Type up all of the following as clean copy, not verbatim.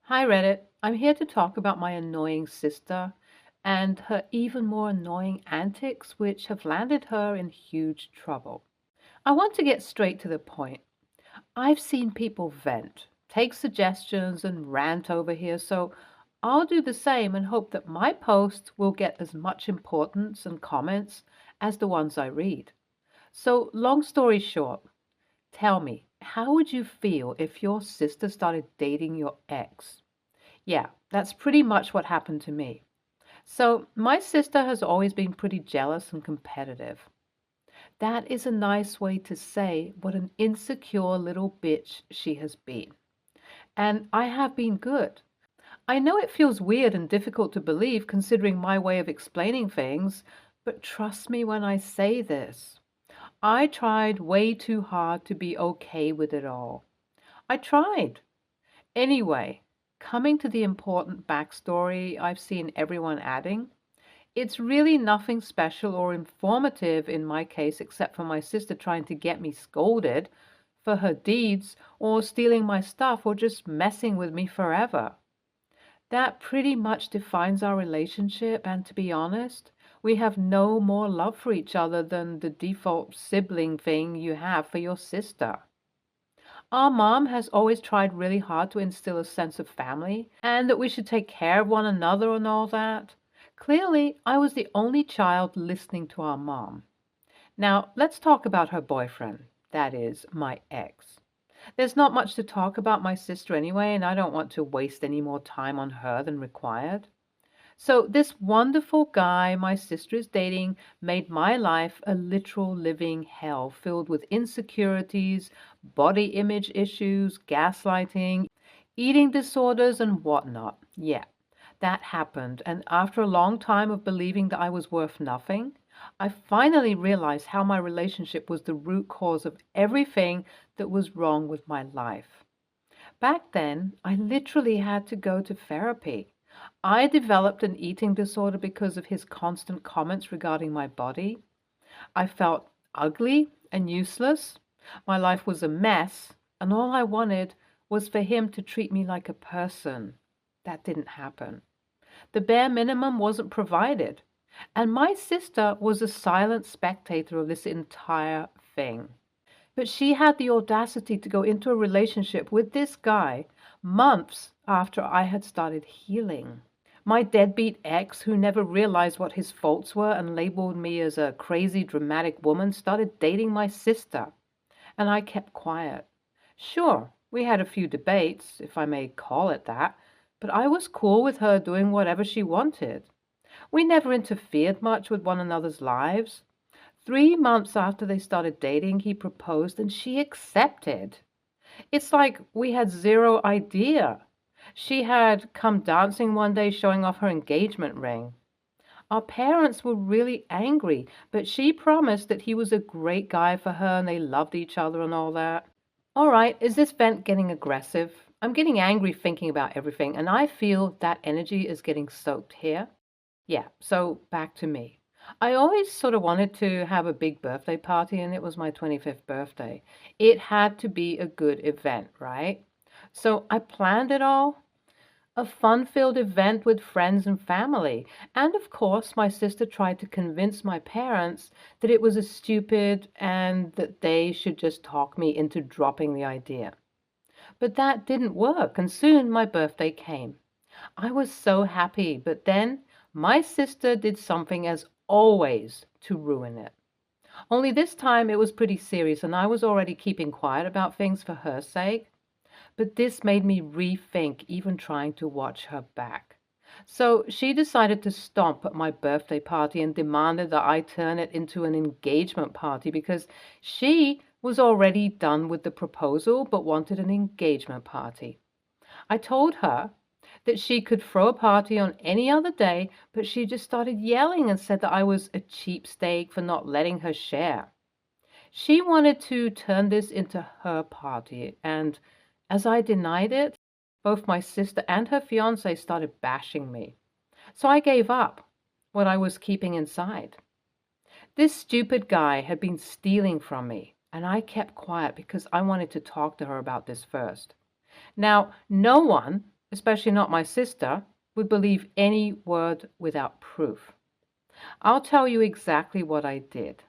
Hi Reddit, I'm here to talk about my annoying sister and her even more annoying antics, which have landed her in huge trouble. I want to get straight to the point. I've seen people vent, take suggestions, and rant over here, so I'll do the same and hope that my posts will get as much importance and comments as the ones I read. So, long story short, tell me, how would you feel if your sister started dating your ex? Yeah, that's pretty much what happened to me. So, my sister has always been pretty jealous and competitive. That is a nice way to say what an insecure little bitch she has been. And I have been good. I know it feels weird and difficult to believe considering my way of explaining things, but trust me when I say this. I tried way too hard to be okay with it all. I tried. Anyway, coming to the important backstory I've seen everyone adding, it's really nothing special or informative in my case, except for my sister trying to get me scolded for her deeds or stealing my stuff or just messing with me forever. That pretty much defines our relationship, and to be honest, we have no more love for each other than the default sibling thing you have for your sister. Our mom has always tried really hard to instill a sense of family and that we should take care of one another and all that. Clearly, I was the only child listening to our mom. Now, let's talk about her boyfriend, that is, my ex. There's not much to talk about my sister anyway, and I don't want to waste any more time on her than required. So, this wonderful guy my sister is dating made my life a literal living hell filled with insecurities, body image issues, gaslighting, eating disorders, and whatnot. Yeah, that happened. And after a long time of believing that I was worth nothing, I finally realized how my relationship was the root cause of everything that was wrong with my life. Back then, I literally had to go to therapy. I developed an eating disorder because of his constant comments regarding my body. I felt ugly and useless. My life was a mess, and all I wanted was for him to treat me like a person. That didn't happen. The bare minimum wasn't provided, and my sister was a silent spectator of this entire thing. But she had the audacity to go into a relationship with this guy months after I had started healing. My deadbeat ex, who never realized what his faults were and labeled me as a crazy, dramatic woman, started dating my sister, and I kept quiet. Sure, we had a few debates, if I may call it that, but I was cool with her doing whatever she wanted. We never interfered much with one another's lives. 3 months after they started dating, he proposed and she accepted. It's like we had zero idea. She had come dancing one day showing off her engagement ring. Our parents were really angry, but she promised that he was a great guy for her and they loved each other and all that. All right, is this vent getting aggressive? I'm getting angry thinking about everything, and I feel that energy is getting soaked here. Yeah, so back to me. I always sort of wanted to have a big birthday party, and it was my 25th birthday. It had to be a good event, right? So I planned it all, a fun-filled event with friends and family. And of course, my sister tried to convince my parents that it was a stupid and that they should just talk me into dropping the idea. But that didn't work, and soon my birthday came. I was so happy, but then my sister did something as always to ruin it. Only this time it was pretty serious, and I was already keeping quiet about things for her sake. But this made me rethink even trying to watch her back. So she decided to stomp at my birthday party and demanded that I turn it into an engagement party because she was already done with the proposal but wanted an engagement party. I told her that she could throw a party on any other day, but she just started yelling and said that I was a cheapskate for not letting her share. She wanted to turn this into her party, and as I denied it, both my sister and her fiancé started bashing me. So I gave up what I was keeping inside. This stupid guy had been stealing from me, and I kept quiet because I wanted to talk to her about this first. Now, no one, especially not my sister, would believe any word without proof. I'll tell you exactly what I did.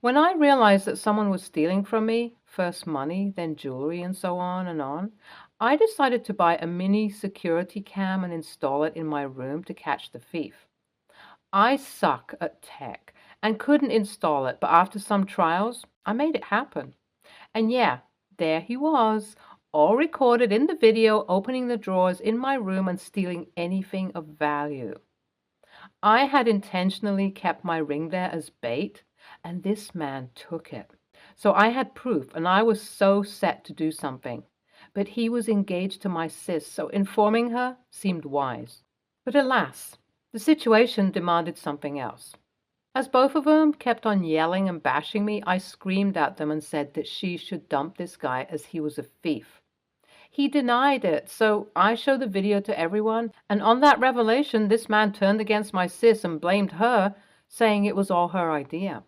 When I realized that someone was stealing from me, first money, then jewelry, and so on, I decided to buy a mini security cam and install it in my room to catch the thief. I suck at tech and couldn't install it, but after some trials, I made it happen. And yeah, there he was, all recorded in the video, opening the drawers in my room and stealing anything of value. I had intentionally kept my ring there as bait, and this man took it. So I had proof, and I was so set to do something. But he was engaged to my sis, so informing her seemed wise. But alas, the situation demanded something else. As both of them kept on yelling and bashing me, I screamed at them and said that she should dump this guy as he was a thief. He denied it, so I showed the video to everyone, and on that revelation, this man turned against my sis and blamed her, saying it was all her idea.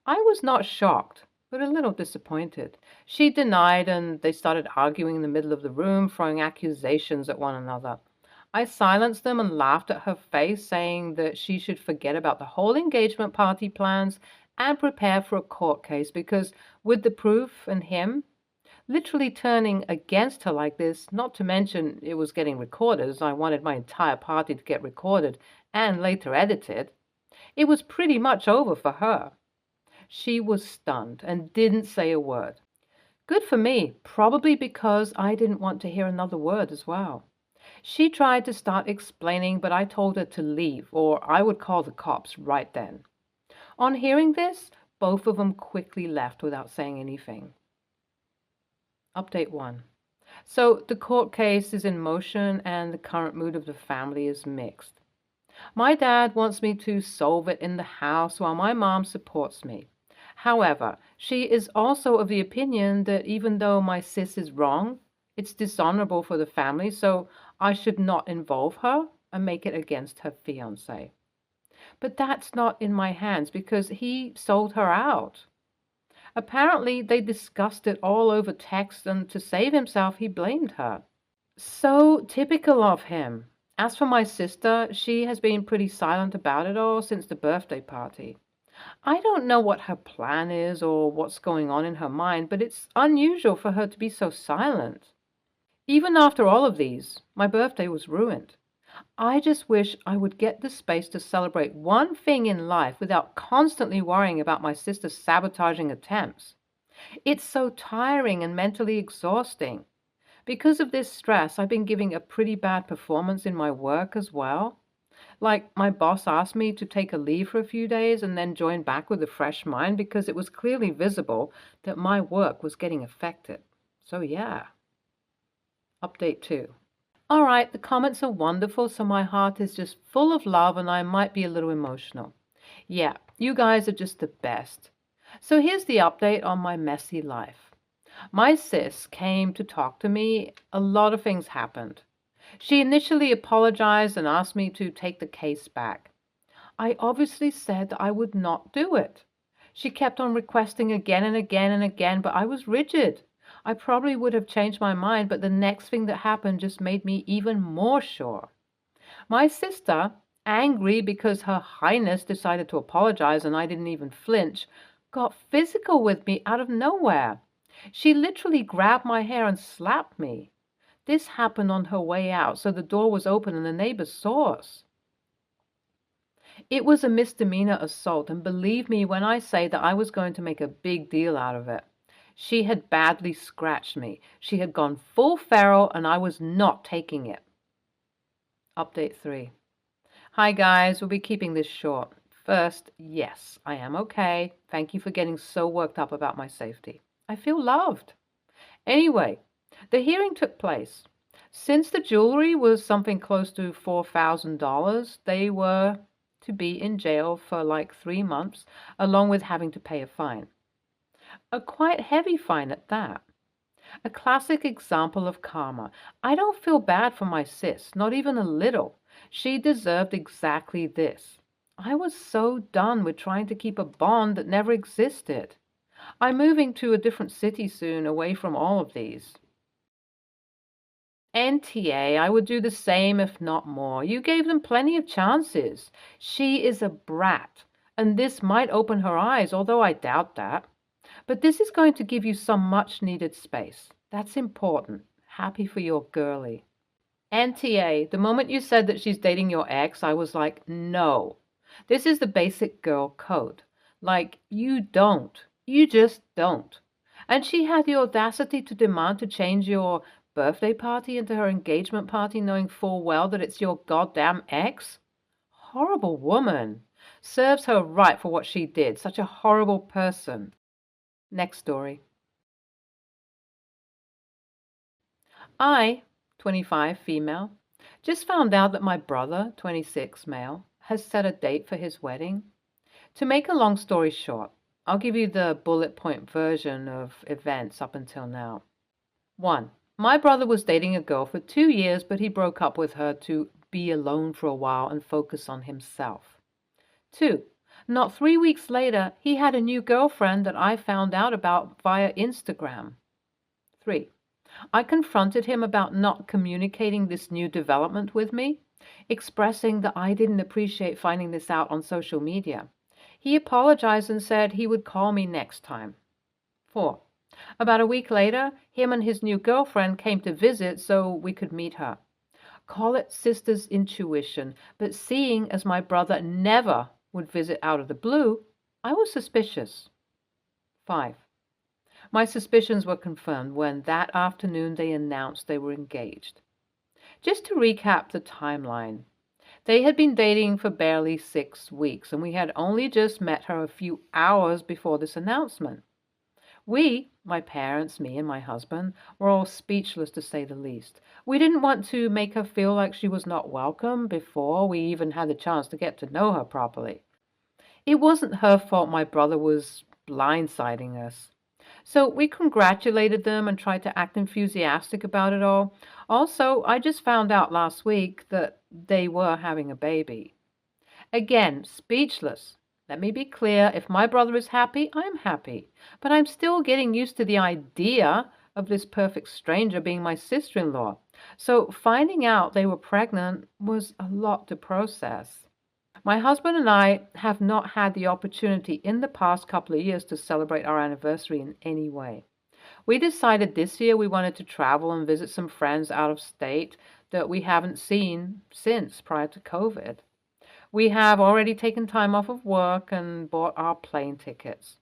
I was not shocked, but a little disappointed. She denied, and they started arguing in the middle of the room, throwing accusations at one another. I silenced them and laughed at her face, saying that she should forget about the whole engagement party plans and prepare for a court case because, with the proof and him literally turning against her like this, not to mention it was getting recorded, as I wanted my entire party to get recorded and later edited, it was pretty much over for her. She was stunned and didn't say a word. Good for me, probably because I didn't want to hear another word as well. She tried to start explaining, but I told her to leave, or I would call the cops right then. On hearing this, both of them quickly left without saying anything. Update 1. So the court case is in motion and the current mood of the family is mixed. My dad wants me to solve it in the house while my mom supports me. However, she is also of the opinion that even though my sis is wrong, it's dishonorable for the family, so I should not involve her and make it against her fiancé. But that's not in my hands because he sold her out. Apparently, they discussed it all over text, and to save himself, he blamed her. So typical of him. As for my sister, she has been pretty silent about it all since the birthday party. I don't know what her plan is or what's going on in her mind, but it's unusual for her to be so silent. Even after all of these, my birthday was ruined. I just wish I would get the space to celebrate one thing in life without constantly worrying about my sister's sabotaging attempts. It's so tiring and mentally exhausting. Because of this stress, I've been giving a pretty bad performance in my work as well. Like, my boss asked me to take a leave for a few days and then join back with a fresh mind because it was clearly visible that my work was getting affected. So yeah. Update 2. All right, the comments are wonderful, so my heart is just full of love and I might be a little emotional. Yeah, you guys are just the best. So here's the update on my messy life. My sis came to talk to me. A lot of things happened. She initially apologized and asked me to take the case back. I obviously said that I would not do it. She kept on requesting again and again and again, but I was rigid. I probably would have changed my mind, but the next thing that happened just made me even more sure. My sister, angry because Her Highness decided to apologize and I didn't even flinch, got physical with me out of nowhere. She literally grabbed my hair and slapped me. This happened on her way out, so the door was open and the neighbors saw us. It was a misdemeanor assault, and believe me when I say that I was going to make a big deal out of it. She had badly scratched me. She had gone full feral, and I was not taking it. Update 3. Hi guys, we'll be keeping this short. First, yes, I am okay. Thank you for getting so worked up about my safety. I feel loved. Anyway, the hearing took place. Since the jewelry was something close to $4,000, they were to be in jail for like 3 months, along with having to pay a fine. A quite heavy fine at that. A classic example of karma. I don't feel bad for my sis, not even a little. She deserved exactly this. I was so done with trying to keep a bond that never existed. I'm moving to a different city soon, away from all of these. NTA, I would do the same if not more. You gave them plenty of chances. She is a brat, and this might open her eyes, although I doubt that. But this is going to give you some much needed space. That's important. Happy for your girlie. NTA, the moment you said that she's dating your ex, I was like, no. This is the basic girl code. Like, you don't. You just don't. And she had the audacity to demand to change your birthday party into her engagement party, knowing full well that it's your goddamn ex? Horrible woman. Serves her right for what she did. Such a horrible person. Next story. I, 25, female, just found out that my brother, 26, male, has set a date for his wedding. To make a long story short, I'll give you the bullet point version of events up until now. 1. My brother was dating a girl for 2 years, but he broke up with her to be alone for a while and focus on himself. 2. Not 3 weeks later, he had a new girlfriend that I found out about via Instagram. 3. I confronted him about not communicating this new development with me, expressing that I didn't appreciate finding this out on social media. He apologized and said he would call me next time. 4. About a week later, him and his new girlfriend came to visit so we could meet her. Call it sister's intuition, but seeing as my brother never would visit out of the blue, I was suspicious. 5. My suspicions were confirmed when that afternoon they announced they were engaged. Just to recap the timeline, they had been dating for barely 6 weeks, and we had only just met her a few hours before this announcement. We, my parents, me and my husband, were all speechless to say the least. We didn't want to make her feel like she was not welcome before we even had the chance to get to know her properly. It wasn't her fault my brother was blindsiding us. So we congratulated them and tried to act enthusiastic about it all. Also, I just found out last week that they were having a baby. Again, speechless. Let me be clear, if my brother is happy, I'm happy. But I'm still getting used to the idea of this perfect stranger being my sister-in-law. So finding out they were pregnant was a lot to process. My husband and I have not had the opportunity in the past couple of years to celebrate our anniversary in any way. We decided this year we wanted to travel and visit some friends out of state that we haven't seen since prior to COVID. We have already taken time off of work and bought our plane tickets.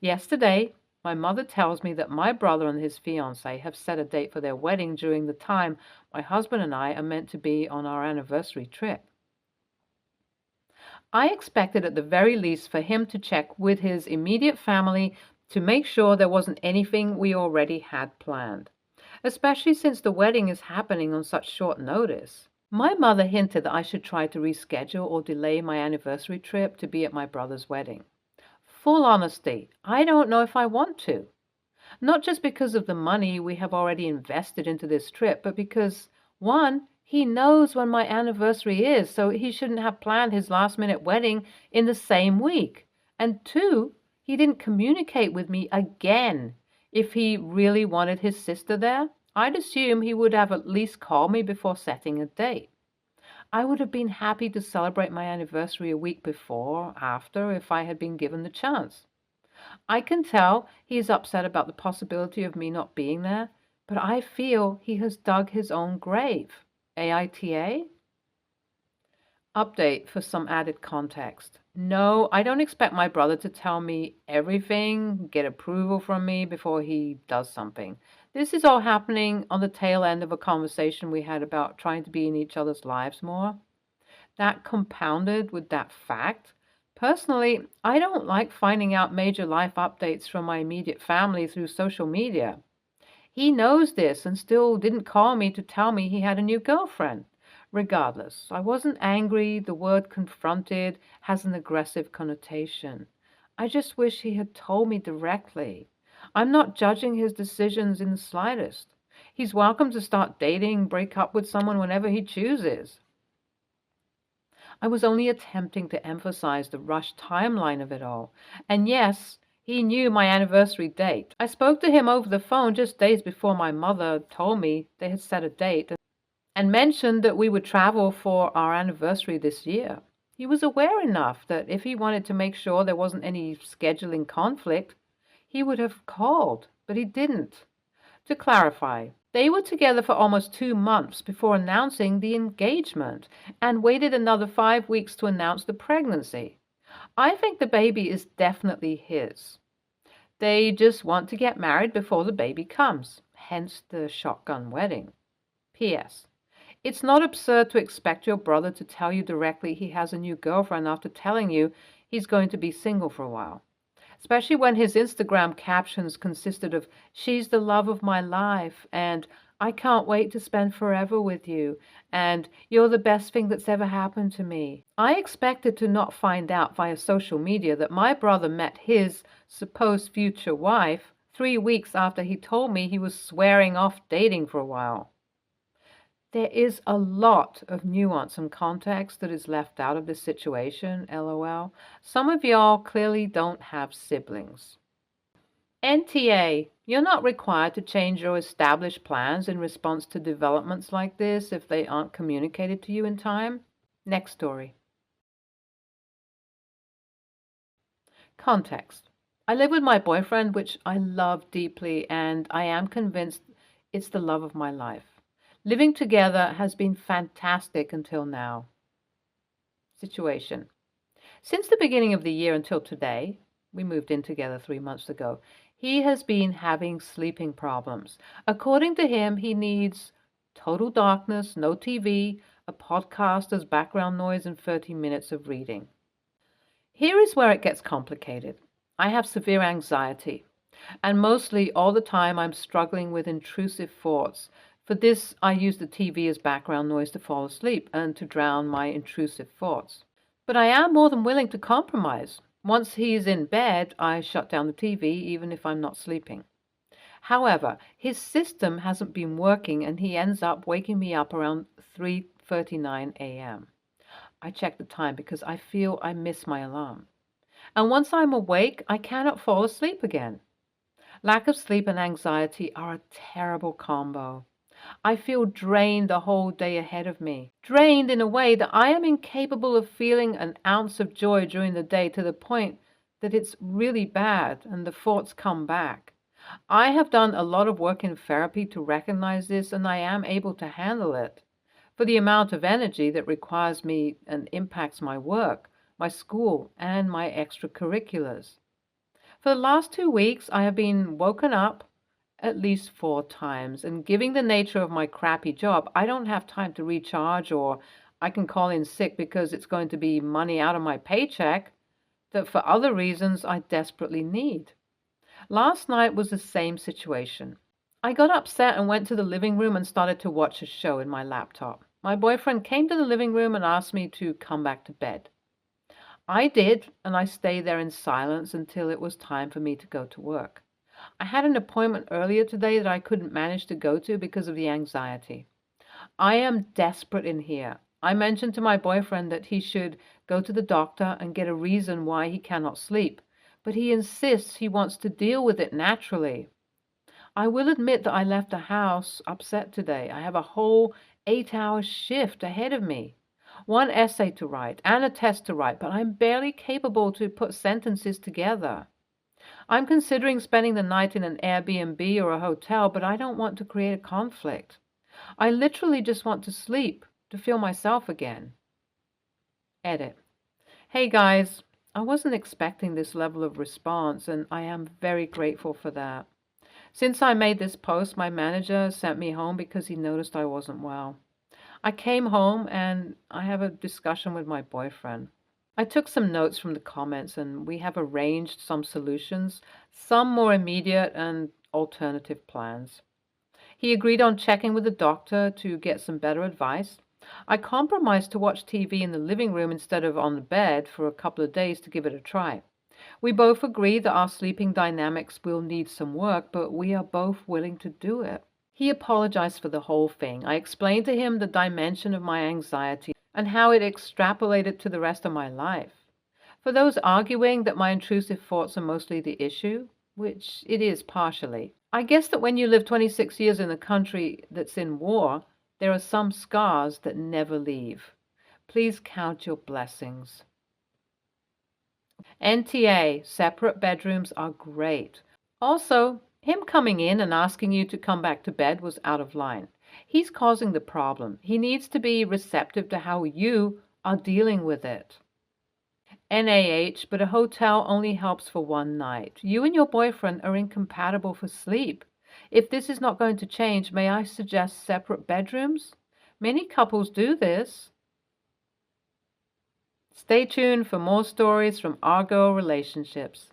Yesterday, my mother tells me that my brother and his fiancé have set a date for their wedding during the time my husband and I are meant to be on our anniversary trip. I expected at the very least for him to check with his immediate family to make sure there wasn't anything we already had planned, especially since the wedding is happening on such short notice. My mother hinted that I should try to reschedule or delay my anniversary trip to be at my brother's wedding. Full honesty, I don't know if I want to. Not just because of the money we have already invested into this trip, but because, one, he knows when my anniversary is, so he shouldn't have planned his last-minute wedding in the same week. And two, he didn't communicate with me again. If he really wanted his sister there, I'd assume he would have at least called me before setting a date. I would have been happy to celebrate my anniversary a week before, after, if I had been given the chance. I can tell he is upset about the possibility of me not being there, but I feel he has dug his own grave. AITA? Update for some added context. No, I don't expect my brother to tell me everything, get approval from me before he does something. This is all happening on the tail end of a conversation we had about trying to be in each other's lives more. That compounded with that fact. Personally, I don't like finding out major life updates from my immediate family through social media. He knows this and still didn't call me to tell me he had a new girlfriend. Regardless, I wasn't angry. The word confronted has an aggressive connotation. I just wish he had told me directly. I'm not judging his decisions in the slightest. He's welcome to start dating, break up with someone whenever he chooses. I was only attempting to emphasize the rushed timeline of it all. And yes, He knew my anniversary date. I spoke to him over the phone just days before my mother told me they had set a date and mentioned that we would travel for our anniversary this year. He was aware enough that if he wanted to make sure there wasn't any scheduling conflict, he would have called, but he didn't. To clarify, they were together for almost 2 months before announcing the engagement and waited another 5 weeks to announce the pregnancy. I think the baby is definitely his. They just want to get married before the baby comes, hence the shotgun wedding. P.S. It's not absurd to expect your brother to tell you directly he has a new girlfriend after telling you he's going to be single for a while, especially when his Instagram captions consisted of, "She's the love of my life," and "I can't wait to spend forever with you," and "You're the best thing that's ever happened to me." I expected to not find out via social media that my brother met his supposed future wife 3 weeks after he told me he was swearing off dating for a while. There is a lot of nuance and context that is left out of this situation, lol. Some of y'all clearly don't have siblings. NTA, you're not required to change your established plans in response to developments like this if they aren't communicated to you in time. Next story. Context. I live with my boyfriend, which I love deeply, and I am convinced it's the love of my life. Living together has been fantastic until now. Situation. Since the beginning of the year until today, we moved in together 3 months ago, he has been having sleeping problems. According to him, he needs total darkness, no TV, a podcast as background noise, and 30 minutes of reading. Here is where it gets complicated. I have severe anxiety, and mostly all the time I'm struggling with intrusive thoughts. For this, I use the TV as background noise to fall asleep and to drown my intrusive thoughts. But I am more than willing to compromise. Once he's in bed, I shut down the TV even if I'm not sleeping. However, his system hasn't been working and he ends up waking me up around 3:39 a.m. I check the time because I feel I miss my alarm. And once I'm awake, I cannot fall asleep again. Lack of sleep and anxiety are a terrible combo. I feel drained the whole day ahead of me. Drained in a way that I am incapable of feeling an ounce of joy during the day, to the point that it's really bad and the thoughts come back. I have done a lot of work in therapy to recognize this, and I am able to handle it. For the amount of energy that requires me and impacts my work, my school, and my extracurriculars. For the last 2 weeks, I have been woken up at least 4 times, and given the nature of my crappy job, I don't have time to recharge, or I can call in sick because it's going to be money out of my paycheck that for other reasons I desperately need. Last night was the same situation. I got upset and went to the living room and started to watch a show in my laptop. My boyfriend came to the living room and asked me to come back to bed. I did, and I stayed there in silence until it was time for me to go to work. I had an appointment earlier today that I couldn't manage to go to because of the anxiety. I am desperate in here. I mentioned to my boyfriend that he should go to the doctor and get a reason why he cannot sleep, but he insists he wants to deal with it naturally. I will admit that I left the house upset today. I have a whole 8-hour shift ahead of me. One essay to write and a test to write, but I'm barely capable to put sentences together. I'm considering spending the night in an Airbnb or a hotel, but I don't want to create a conflict. I literally just want to sleep, to feel myself again. Edit. Hey guys, I wasn't expecting this level of response, and I am very grateful for that. Since I made this post, my manager sent me home because he noticed I wasn't well. I came home and I have a discussion with my boyfriend. I took some notes from the comments and we have arranged some solutions, some more immediate and alternative plans. He agreed on checking with the doctor to get some better advice. I compromised to watch TV in the living room instead of on the bed for a couple of days to give it a try. We both agree that our sleeping dynamics will need some work, but we are both willing to do it. He apologized for the whole thing. I explained to him the dimension of my anxiety and how it extrapolated to the rest of my life. For those arguing that my intrusive thoughts are mostly the issue, which it is partially, I guess that when you live 26 years in a country that's in war, there are some scars that never leave. Please count your blessings. NTA, separate bedrooms are great. Also, him coming in and asking you to come back to bed was out of line. He's causing the problem. He needs to be receptive to how you are dealing with it. NaH, but a hotel only helps for one night. You and your boyfriend are incompatible for sleep. If this is not going to change, may I suggest separate bedrooms? Many couples do this. Stay tuned for more stories from Argo Relationships.